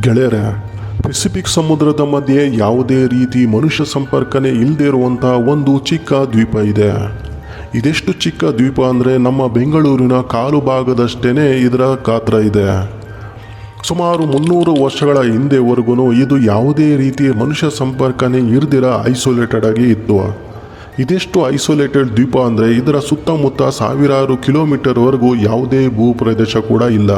ಗೆಳೆಯರೆ, ಪೆಸಿಫಿಕ್ ಸಮುದ್ರದ ಮಧ್ಯೆ ಯಾವುದೇ ರೀತಿ ಮನುಷ್ಯ ಸಂಪರ್ಕನೇ ಇಲ್ಲದೆ ಇರುವಂಥ ಒಂದು ಚಿಕ್ಕ ದ್ವೀಪ ಇದೆ. ಇದೆಷ್ಟು ಚಿಕ್ಕ ದ್ವೀಪ ಅಂದರೆ ನಮ್ಮ ಬೆಂಗಳೂರಿನ ಕಾಲು ಭಾಗದಷ್ಟೇ ಇದರ ಗಾತ್ರ ಇದೆ. ಸುಮಾರು 300 ವರ್ಷಗಳ ಹಿಂದೆವರೆಗೂ ಇದು ಯಾವುದೇ ರೀತಿ ಮನುಷ್ಯ ಸಂಪರ್ಕನೇ ಇರದಿರ ಐಸೋಲೇಟೆಡ್ ಆಗಿ ಇತ್ತು. ಇದೆಷ್ಟು ಐಸೋಲೇಟೆಡ್ ದ್ವೀಪ ಅಂದರೆ ಇದರ ಸುತ್ತಮುತ್ತ ಸಾವಿರಾರು ಕಿಲೋಮೀಟರ್ವರೆಗೂ ಯಾವುದೇ ಭೂಪ್ರದೇಶ ಕೂಡ ಇಲ್ಲ.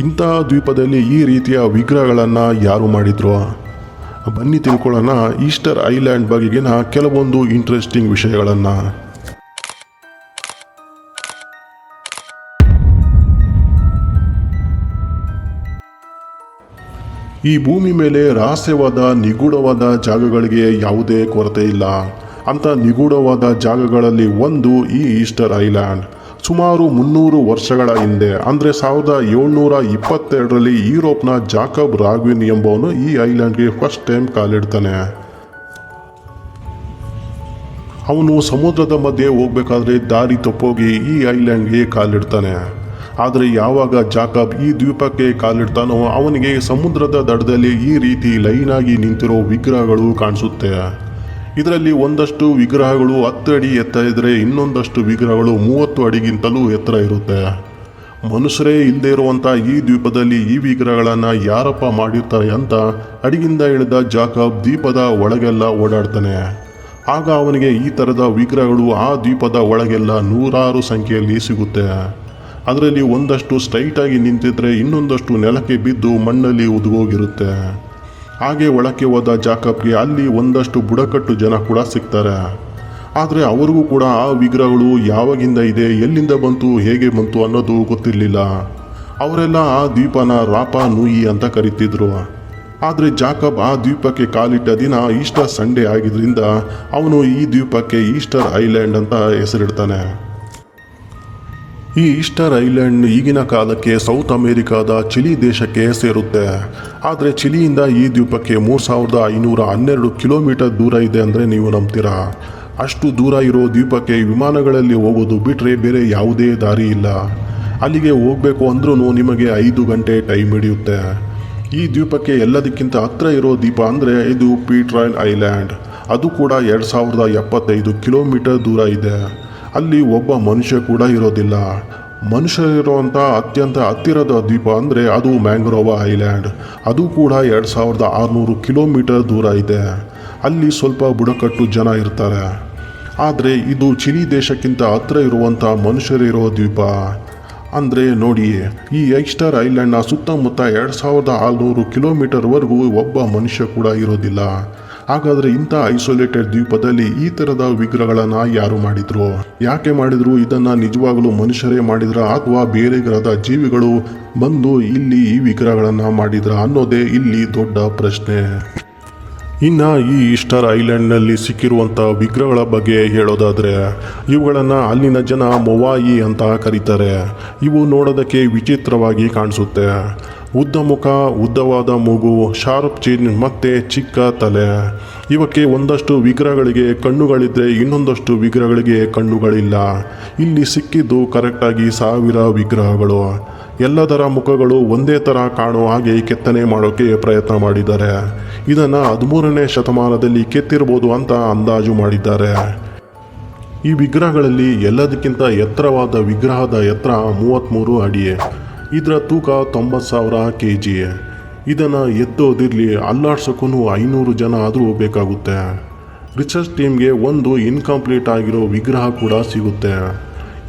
ಇಂಥ ದ್ವೀಪದಲ್ಲಿ ಈ ರೀತಿಯ ವಿಗ್ರಹಗಳನ್ನು ಯಾರು ಮಾಡಿದ್ರು? ಬನ್ನಿ ತಿಳ್ಕೊಳ್ಳೋಣ ಈಸ್ಟರ್ ಐಲ್ಯಾಂಡ್ ಬಗೆಗಿನ ಕೆಲವೊಂದು ಇಂಟ್ರೆಸ್ಟಿಂಗ್ ವಿಷಯಗಳನ್ನು. ಈ ಭೂಮಿ ಮೇಲೆ ರಹಸ್ಯವಾದ ನಿಗೂಢವಾದ ಜಾಗಗಳಿಗೆ ಯಾವುದೇ ಕೊರತೆ ಇಲ್ಲ. ಅಂಥ ನಿಗೂಢವಾದ ಜಾಗಗಳಲ್ಲಿ ಒಂದು ಈ ಈಸ್ಟರ್ ಐಲ್ಯಾಂಡ್. ಸುಮಾರು 300 ವರ್ಷಗಳ ಹಿಂದೆ ಅಂದರೆ 1722ರಲ್ಲಿ ಯುರೋಪ್ನ ಜಾಕಬ್ ರಾಗ್ವಿನ್ ಎಂಬವನು ಈ ಐಲ್ಯಾಂಡ್ಗೆ ಫಸ್ಟ್ ಟೈಮ್ ಕಾಲಿಡ್ತಾನೆ. ಅವನು ಸಮುದ್ರದ ಮಧ್ಯೆ ಹೋಗ್ಬೇಕಾದ್ರೆ ದಾರಿ ತಪ್ಪೋಗಿ ಈ ಐಲ್ಯಾಂಡ್ಗೆ ಕಾಲಿಡ್ತಾನೆ. ಆದರೆ ಯಾವಾಗ ಜಾಕಬ್ ಈ ದ್ವೀಪಕ್ಕೆ ಕಾಲಿಡ್ತಾನೋ ಅವನಿಗೆ ಸಮುದ್ರದ ದಡದಲ್ಲಿ ಈ ರೀತಿ ಲೈನಾಗಿ ನಿಂತಿರೋ ವಿಗ್ರಹಗಳು ಕಾಣಿಸುತ್ತೆ. ಇದರಲ್ಲಿ ಒಂದಷ್ಟು ವಿಗ್ರಹಗಳು 10 ಅಡಿ ಎತ್ತರ ಇದ್ದರೆ ಇನ್ನೊಂದಷ್ಟು ವಿಗ್ರಹಗಳು 30 ಅಡಿಗಿಂತಲೂ ಎತ್ತರ ಇರುತ್ತೆ. ಮನುಷ್ಯರೇ ಇಲ್ಲದೆ ಇರುವಂಥ ಈ ದ್ವೀಪದಲ್ಲಿ ಈ ವಿಗ್ರಹಗಳನ್ನು ಯಾರಪ್ಪ ಮಾಡಿರ್ತಾರೆ ಅಂತ ಅಡಿಗಿಂದ ಇಳಿದ ಜಾಕಬ್ ದ್ವೀಪದ ಒಳಗೆಲ್ಲ ಓಡಾಡ್ತಾನೆ. ಆಗ ಅವನಿಗೆ ಈ ಥರದ ವಿಗ್ರಹಗಳು ಆ ದ್ವೀಪದ ಒಳಗೆಲ್ಲ ನೂರಾರು ಸಂಖ್ಯೆಯಲ್ಲಿ ಸಿಗುತ್ತೆ. ಅದರಲ್ಲಿ ಒಂದಷ್ಟು ಸ್ಟ್ರೈಟಾಗಿ ನಿಂತಿದ್ರೆ ಇನ್ನೊಂದಷ್ಟು ನೆಲಕ್ಕೆ ಬಿದ್ದು ಮಣ್ಣಲ್ಲಿ ಉದುಗೋಗಿರುತ್ತೆ. ಹಾಗೆ ಒಳಕ್ಕೆ ಹೋದ ಜಾಕಬ್ಗೆ ಅಲ್ಲಿ ಒಂದಷ್ಟು ಬುಡಕಟ್ಟು ಜನ ಕೂಡ ಸಿಗ್ತಾರೆ. ಆದರೆ ಅವ್ರಿಗೂ ಕೂಡ ಆ ವಿಗ್ರಹಗಳು ಯಾವಾಗಿಂದ ಇದೆ, ಎಲ್ಲಿಂದ ಬಂತು, ಹೇಗೆ ಬಂತು ಅನ್ನೋದು ಗೊತ್ತಿರಲಿಲ್ಲ. ಅವರೆಲ್ಲ ಆ ದ್ವೀಪನ ರಾಪಾ ನೂಯಿ ಅಂತ ಕರಿತಿದ್ರು. ಆದರೆ ಜಾಕಬ್ ಆ ದ್ವೀಪಕ್ಕೆ ಕಾಲಿಟ್ಟ ದಿನ ಈಸ್ಟರ್ ಸಂಡೇ ಆಗಿದ್ದರಿಂದ ಅವನು ಈ ದ್ವೀಪಕ್ಕೆ ಈಸ್ಟರ್ ಐಲ್ಯಾಂಡ್ ಅಂತ ಹೆಸರಿಡ್ತಾನೆ. ಈ ಈಸ್ಟರ್ ಐಲ್ಯಾಂಡ್ ಈಗಿನ ಕಾಲಕ್ಕೆ ಸೌತ್ ಅಮೇರಿಕಾದ ಚಿಲಿ ದೇಶಕ್ಕೆ ಸೇರುತ್ತೆ. ಆದರೆ ಚಿಲಿಯಿಂದ ಈ ದ್ವೀಪಕ್ಕೆ 3512 ಕಿಲೋಮೀಟರ್ ದೂರ ಇದೆ ಅಂದರೆ ನೀವು ನಂಬ್ತೀರಾ? ಅಷ್ಟು ದೂರ ಇರೋ ದ್ವೀಪಕ್ಕೆ ವಿಮಾನಗಳಲ್ಲಿ ಹೋಗೋದು ಬಿಟ್ಟರೆ ಬೇರೆ ಯಾವುದೇ ದಾರಿ ಇಲ್ಲ. ಅಲ್ಲಿಗೆ ಹೋಗಬೇಕು ಅಂದ್ರೂ ನಿಮಗೆ 5 ಗಂಟೆ ಟೈಮ್ ಹಿಡಿಯುತ್ತೆ. ಈ ದ್ವೀಪಕ್ಕೆ ಎಲ್ಲದಕ್ಕಿಂತ ಹತ್ತಿರ ಇರೋ ದ್ವೀಪ ಅಂದರೆ ಇದು ಪೀಟ್ರಾಯ್ಲ್ ಐಲ್ಯಾಂಡ್. ಅದು ಕೂಡ 2075 ಕಿಲೋಮೀಟರ್ ದೂರ ಇದೆ. ಅಲ್ಲಿ ಒಬ್ಬ ಮನುಷ್ಯ ಕೂಡ ಇರೋದಿಲ್ಲ. ಮನುಷ್ಯರಿರುವಂಥ ಅತ್ಯಂತ ಹತ್ತಿರದ ದ್ವೀಪ ಅಂದರೆ ಅದು ಮ್ಯಾಂಗ್ರೋವಾ ಐಲ್ಯಾಂಡ್. ಅದು ಕೂಡ 2600 ಕಿಲೋಮೀಟರ್ ದೂರ ಇದೆ. ಅಲ್ಲಿ ಸ್ವಲ್ಪ ಬುಡಕಟ್ಟು ಜನ ಇರ್ತಾರೆ. ಆದರೆ ಇದು ಚಿಲಿ ದೇಶಕ್ಕಿಂತ ಹತ್ತಿರ ಇರುವಂಥ ಮನುಷ್ಯರಿರೋ ದ್ವೀಪ. ಅಂದರೆ ನೋಡಿ, ಈ ಈಸ್ಟರ್ ಐಲ್ಯಾಂಡ್ನ ಸುತ್ತಮುತ್ತ 2600 ಕಿಲೋಮೀಟರ್ವರೆಗೂ ಒಬ್ಬ ಮನುಷ್ಯ ಕೂಡ ಇರೋದಿಲ್ಲ. ಹಾಗಾದರೆ ಇಂಥ ಐಸೋಲೇಟೆಡ್ ದ್ವೀಪದಲ್ಲಿ ಈ ಥರದ ವಿಗ್ರಹಗಳನ್ನು ಯಾರು ಮಾಡಿದ್ರು? ಯಾಕೆ ಮಾಡಿದ್ರು? ಇದನ್ನು ನಿಜವಾಗಲೂ ಮನುಷ್ಯರೇ ಮಾಡಿದ್ರ ಅಥವಾ ಬೇರೆ ಗ್ರಹದ ಜೀವಿಗಳು ಬಂದು ಇಲ್ಲಿ ಈ ವಿಗ್ರಹಗಳನ್ನು ಮಾಡಿದ್ರ ಅನ್ನೋದೇ ಇಲ್ಲಿ ದೊಡ್ಡ ಪ್ರಶ್ನೆ. ಇನ್ನು ಈ ಈಸ್ಟರ್ ಐಲ್ಯಾಂಡ್ನಲ್ಲಿ ಸಿಕ್ಕಿರುವಂಥ ವಿಗ್ರಹಗಳ ಬಗ್ಗೆ ಹೇಳೋದಾದರೆ ಇವುಗಳನ್ನು ಅಲ್ಲಿನ ಜನ ಮೊವಾಯಿ ಅಂತ ಕರೀತಾರೆ. ಇವು ನೋಡೋದಕ್ಕೆ ವಿಚಿತ್ರವಾಗಿ ಕಾಣಿಸುತ್ತೆ. ಉದ್ದ ಮುಖ, ಉದ್ದವಾದ ಮೂಗು, ಶಾರ್ಪ್ ಚಿನ್ ಮತ್ತು ಚಿಕ್ಕ ತಲೆ. ಇವಕ್ಕೆ ಒಂದಷ್ಟು ವಿಗ್ರಹಗಳಿಗೆ ಕಣ್ಣುಗಳಿದ್ದರೆ ಇನ್ನೊಂದಷ್ಟು ವಿಗ್ರಹಗಳಿಗೆ ಕಣ್ಣುಗಳಿಲ್ಲ. ಇಲ್ಲಿ ಸಿಕ್ಕಿದ್ದು ಕರೆಕ್ಟಾಗಿ 1000 ವಿಗ್ರಹಗಳು. ಎಲ್ಲದರ ಮುಖಗಳು ಒಂದೇ ಥರ ಕಾಣೋ ಹಾಗೆ ಕೆತ್ತನೆ ಮಾಡೋಕ್ಕೆ ಪ್ರಯತ್ನ ಮಾಡಿದ್ದಾರೆ. ಇದನ್ನು 13ನೇ ಶತಮಾನದಲ್ಲಿ ಕೆತ್ತಿರ್ಬೋದು ಅಂತ ಅಂದಾಜು ಮಾಡಿದ್ದಾರೆ. ಈ ವಿಗ್ರಹಗಳಲ್ಲಿ ಎಲ್ಲದಕ್ಕಿಂತ ಎತ್ತರವಾದ ವಿಗ್ರಹದ ಎತ್ತರ 33 ಅಡಿ. ಇದರ ತೂಕ 90,000 kg. ಇದನ್ನು ಎತ್ತೋದಿರಲಿ, ಅಲ್ಲಾಡ್ಸೋಕ್ಕೂ 500 ಜನ ಆದರೂ ಬೇಕಾಗುತ್ತೆ. ರಿಸರ್ಚ್ ಟೀಮ್ಗೆ ಒಂದು ಇನ್ಕಂಪ್ಲೀಟ್ ಆಗಿರೋ ವಿಗ್ರಹ ಕೂಡ ಸಿಗುತ್ತೆ.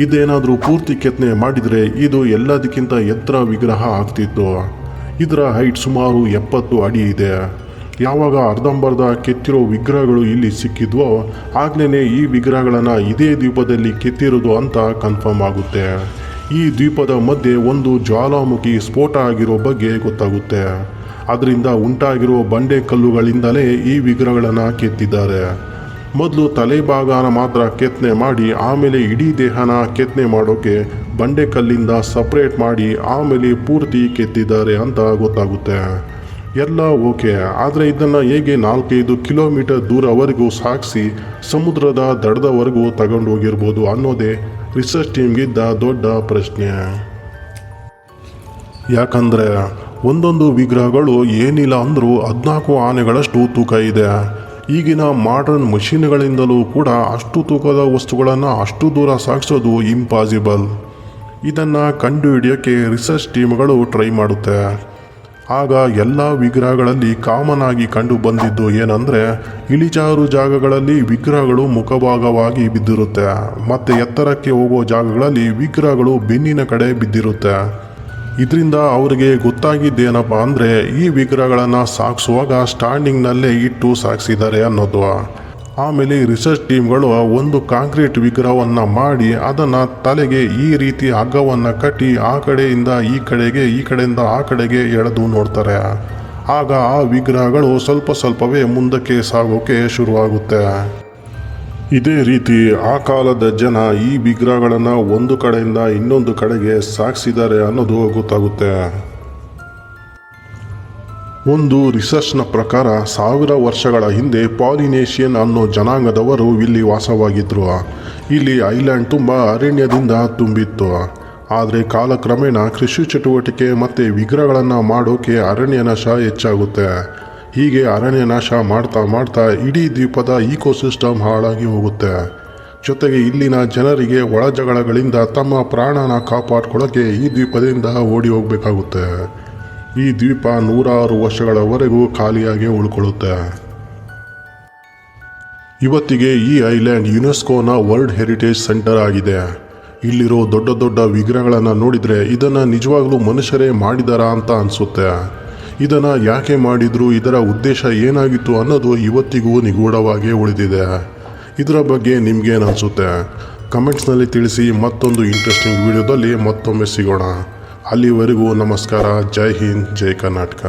ಇದೇನಾದರೂ ಪೂರ್ತಿ ಕೆತ್ತನೆ ಮಾಡಿದರೆ ಇದು ಎಲ್ಲದಕ್ಕಿಂತ ಎತ್ತರ ವಿಗ್ರಹ ಆಗ್ತಿತ್ತು. ಇದರ ಹೈಟ್ ಸುಮಾರು 70 ಅಡಿ ಇದೆ. ಯಾವಾಗ ಅರ್ಧಂಬರ್ಧ ಕೆತ್ತಿರೋ ವಿಗ್ರಹಗಳು ಇಲ್ಲಿ ಸಿಕ್ಕಿದ್ವೋ ಆಗ್ಲೇ ಈ ವಿಗ್ರಹಗಳನ್ನು ಇದೇ ದ್ವೀಪದಲ್ಲಿ ಕೆತ್ತಿರೋದು ಅಂತ ಕನ್ಫರ್ಮ್ ಆಗುತ್ತೆ. ಈ ದ್ವೀಪದ ಮಧ್ಯೆ ಒಂದು ಜ್ವಾಲಾಮುಖಿ ಸ್ಫೋಟ ಆಗಿರೋ ಬಗ್ಗೆ ಗೊತ್ತಾಗುತ್ತೆ. ಅದರಿಂದ ಉಂಟಾಗಿರೋ ಬಂಡೆ ಕಲ್ಲುಗಳಿಂದಲೇ ಈ ವಿಗ್ರಹಗಳನ್ನು ಕೆತ್ತಿದ್ದಾರೆ. ಮೊದಲು ತಲೆಭಾಗನ ಮಾತ್ರ ಕೆತ್ತನೆ ಮಾಡಿ ಆಮೇಲೆ ಇಡೀ ದೇಹನ ಕೆತ್ತನೆ ಮಾಡೋಕ್ಕೆ ಬಂಡೆ ಕಲ್ಲಿಂದ ಸಪ್ರೇಟ್ ಮಾಡಿ ಆಮೇಲೆ ಪೂರ್ತಿ ಕೆತ್ತಿದ್ದಾರೆ ಅಂತ ಗೊತ್ತಾಗುತ್ತೆ. ಎಲ್ಲ ಓಕೆ, ಆದರೆ ಇದನ್ನು ಹೇಗೆ 4-5 ಕಿಲೋಮೀಟರ್ ದೂರವರೆಗೂ ಸಾಗಿಸಿ ಸಮುದ್ರದ ದಡದವರೆಗೂ ತಗೊಂಡು ಹೋಗಿರ್ಬೋದು ಅನ್ನೋದೇ ರಿಸರ್ಚ್ ಟೀಮ್ಗಿದ್ದ ದೊಡ್ಡ ಪ್ರಶ್ನೆ. ಯಾಕಂದರೆ ಒಂದೊಂದು ವಿಗ್ರಹಗಳು ಏನಿಲ್ಲ ಅಂದರೂ 14 ಆನೆಗಳಷ್ಟು ತೂಕ ಇದೆ. ಈಗಿನ ಮಾಡರ್ನ್ ಮಷೀನ್ಗಳಿಂದಲೂ ಕೂಡ ಅಷ್ಟು ತೂಕದ ವಸ್ತುಗಳನ್ನು ಅಷ್ಟು ದೂರ ಸಾಗಿಸೋದು ಇಂಪಾಸಿಬಲ್. ಇದನ್ನು ಕಂಡುಹಿಡಿಯೋಕ್ಕೆ ರಿಸರ್ಚ್ ಟೀಮ್ಗಳು ಟ್ರೈ ಮಾಡುತ್ತೆ. ಆಗ ಎಲ್ಲ ವಿಗ್ರಹಗಳಲ್ಲಿ ಕಾಮನ್ ಆಗಿ ಕಂಡು ಬಂದಿದ್ದು ಏನಂದರೆ, ಇಳಿಜಾರು ಜಾಗಗಳಲ್ಲಿ ವಿಗ್ರಹಗಳು ಮುಖಭಾಗವಾಗಿ ಬಿದ್ದಿರುತ್ತೆ ಮತ್ತು ಎತ್ತರಕ್ಕೆ ಹೋಗೋ ಜಾಗಗಳಲ್ಲಿ ವಿಗ್ರಹಗಳು ಬೆನ್ನಿನ ಕಡೆ ಬಿದ್ದಿರುತ್ತೆ. ಇದರಿಂದ ಅವರಿಗೆ ಗೊತ್ತಾಗಿದ್ದೇನಪ್ಪ ಅಂದರೆ, ಈ ವಿಗ್ರಹಗಳನ್ನು ಸಾಗಿಸುವಾಗ ಸ್ಟ್ಯಾಂಡಿಂಗ್ನಲ್ಲೇ ಇಟ್ಟು ಸಾಗಿಸಿದ್ದಾರೆ ಅನ್ನೋದು. ಆಮೇಲೆ ರಿಸರ್ಚ್ ಟೀಮ್ಗಳು ಒಂದು ಕಾಂಕ್ರೀಟ್ ವಿಗ್ರಹವನ್ನು ಮಾಡಿ ಅದನ್ನು ತಲೆಗೆ ಈ ರೀತಿ ಹಗ್ಗವನ್ನು ಕಟ್ಟಿ ಆ ಕಡೆಯಿಂದ ಈ ಕಡೆಗೆ ಈ ಕಡೆಯಿಂದ ಆ ಕಡೆಗೆ ಎಳೆದು ನೋಡ್ತಾರೆ. ಆಗ ಆ ವಿಗ್ರಹಗಳು ಸ್ವಲ್ಪವೇ ಮುಂದಕ್ಕೆ ಸಾಗೋಕೆ ಶುರುವಾಗುತ್ತೆ. ಇದೇ ರೀತಿ ಆ ಕಾಲದ ಜನ ಈ ವಿಗ್ರಹಗಳನ್ನು ಒಂದು ಕಡೆಯಿಂದ ಇನ್ನೊಂದು ಕಡೆಗೆ ಸಾಗಿಸಿದ್ದಾರೆ ಅನ್ನೋದು ಗೊತ್ತಾಗುತ್ತೆ. ಒಂದು ರಿಸರ್ಚ್ನ ಪ್ರಕಾರ 1000 ವರ್ಷಗಳ ಹಿಂದೆ ಪಾಲಿನೇಷಿಯನ್ ಅನ್ನೋ ಜನಾಂಗದವರು ಇಲ್ಲಿ ವಾಸವಾಗಿದ್ದರು. ಇಲ್ಲಿ ಐಲ್ಯಾಂಡ್ ತುಂಬ ಅರಣ್ಯದಿಂದ ತುಂಬಿತ್ತು. ಆದರೆ ಕಾಲಕ್ರಮೇಣ ಕೃಷಿ ಚಟುವಟಿಕೆ ಮತ್ತು ವಿಗ್ರಹಗಳನ್ನು ಮಾಡೋಕೆ ಅರಣ್ಯನಾಶ ಹೆಚ್ಚಾಗುತ್ತೆ. ಹೀಗೆ ಅರಣ್ಯನಾಶ ಮಾಡ್ತಾ ಇಡೀ ದ್ವೀಪದ ಈಕೋಸಿಸ್ಟಮ್ ಹಾಳಾಗಿ ಹೋಗುತ್ತೆ. ಜೊತೆಗೆ ಇಲ್ಲಿನ ಜನರಿಗೆ ಒಳಜಗಳಗಳಿಂದ ತಮ್ಮ ಪ್ರಾಣನ ಕಾಪಾಡ್ಕೊಳ್ಳೋಕ್ಕೆ ಈ ದ್ವೀಪದಿಂದ ಓಡಿ ಹೋಗಬೇಕಾಗುತ್ತೆ. ಈ ದ್ವೀಪ 106 ವರ್ಷಗಳವರೆಗೂ ಖಾಲಿಯಾಗಿ ಉಳ್ಕೊಳ್ಳುತ್ತೆ. ಇವತ್ತಿಗೆ ಈ ಐಲ್ಯಾಂಡ್ ಯುನೆಸ್ಕೋನ ವರ್ಲ್ಡ್ ಹೆರಿಟೇಜ್ ಸೆಂಟರ್ ಆಗಿದೆ. ಇಲ್ಲಿರೋ ದೊಡ್ಡ ದೊಡ್ಡ ವಿಗ್ರಹಗಳನ್ನು ನೋಡಿದರೆ ಇದನ್ನು ನಿಜವಾಗ್ಲೂ ಮನುಷ್ಯರೇ ಮಾಡಿದಾರಾ ಅಂತ ಅನಿಸುತ್ತೆ. ಇದನ್ನು ಯಾಕೆ ಮಾಡಿದ್ರು, ಇದರ ಉದ್ದೇಶ ಏನಾಗಿತ್ತು ಅನ್ನೋದು ಇವತ್ತಿಗೂ ನಿಗೂಢವಾಗಿ ಉಳಿದಿದೆ. ಇದರ ಬಗ್ಗೆ ನಿಮ್ಗೇನು ಅನಿಸುತ್ತೆ ಕಮೆಂಟ್ಸ್ನಲ್ಲಿ ತಿಳಿಸಿ. ಮತ್ತೊಂದು ಇಂಟ್ರೆಸ್ಟಿಂಗ್ ವಿಡಿಯೋದಲ್ಲಿ ಮತ್ತೊಮ್ಮೆ ಸಿಗೋಣ. ಅಲ್ಲಿವರೆಗೂ ನಮಸ್ಕಾರ. ಜೈ ಹಿಂದ್, ಜೈ ಕರ್ನಾಟಕ.